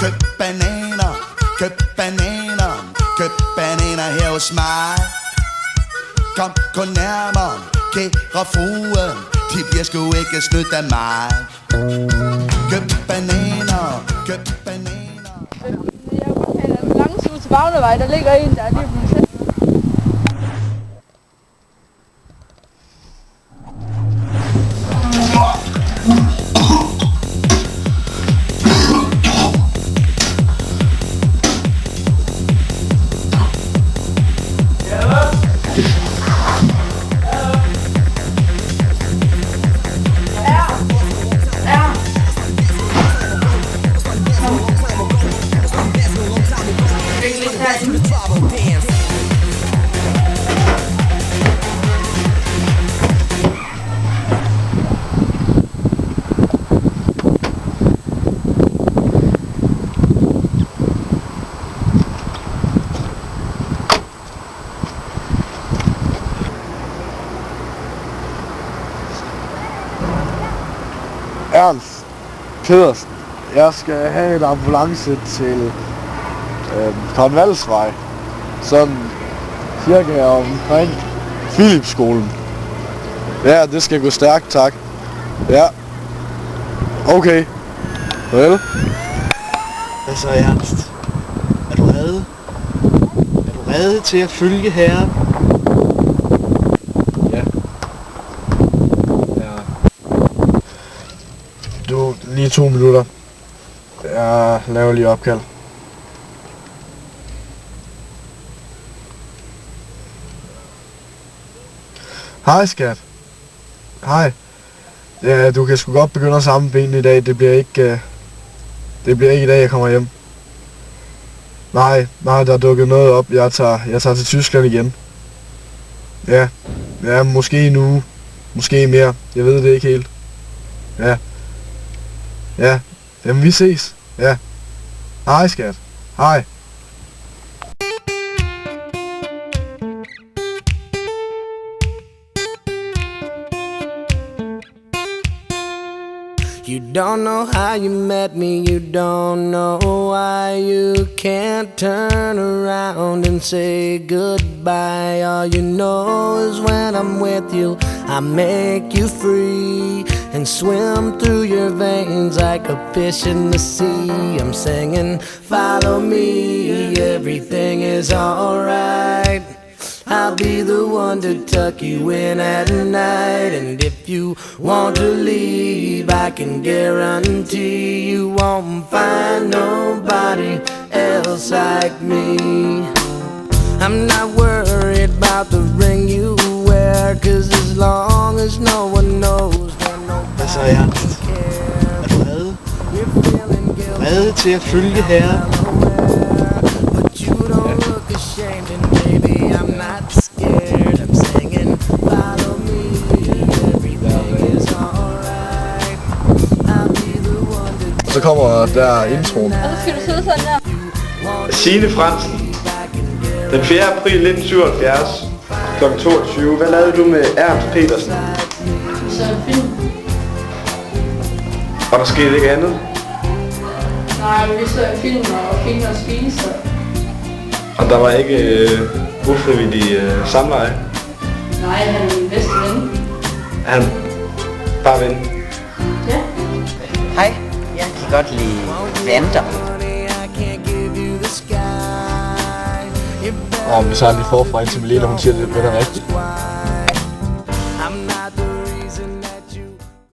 Køb bananer, køb bananer, køb bananer her hos mig. Kom, gå nærmere, kære frue, de bliver sgu ikke snydt af mig. Køb bananer, køb bananer. Jeg kunne have en ambulance ud til Vagnevej, der ligger en, der er lige blevet sendt. Ernst Pedersen. Jeg skal have en ambulance til Konvalsvej. Sådan cirka omkring Philipsskolen. Ja, det skal gå stærkt, tak. Ja. Okay. Vel. Hvad så, Ernst? Er du rede? Er du rede til at følge herren? Ja. Du, lige 2 minutter. Jeg laver lige opkald. Hej skat. Hej. Ja, du kan sgu godt begynde at samle benene i dag. Det bliver ikke i dag, jeg kommer hjem. Nej, der er dukket noget op. Jeg tager til Tyskland igen. Ja, måske en uge. Måske mere. Jeg ved det ikke helt. Ja. Jamen, vi ses. Ja. Hej, skat. Hej. You don't know how you met me, you don't know why you can't turn around and say goodbye. All you know is when I'm with you, I make you free and swim through your veins like a fish in the sea. I'm singing, follow me, everything is alright. I'll be the one to tuck you in at night. And if you want to leave, I can guarantee you won't find nobody else like me. I'm not worried about the ring you wear, 'cause as long as no one knows, then Hvad så, nobody Ernst? cares. Er du rede? You're feeling guilty, Rede til at følge herren? but you don't look ashamed, and baby, I'm not scared. I'm singing, follow me, everything is alright. I'll be the one to Så kommer der introen. Og så skal du sidde sådan der. Signe Fransen. Den 4. april 1977 kl. 22. Hvad lavede du med Ernst Petersen? Så film. Og der skete ikke andet? Nej, vi så en film og fik noget at spise. Og der var ikke ufrivillig samleje? Nej, han er min bedste ven. Han bare ven? Ja. Hej, jeg kan godt lide vandre. Og vi tager lige forfra indtil Melina, hun siger det, det er rigtigt.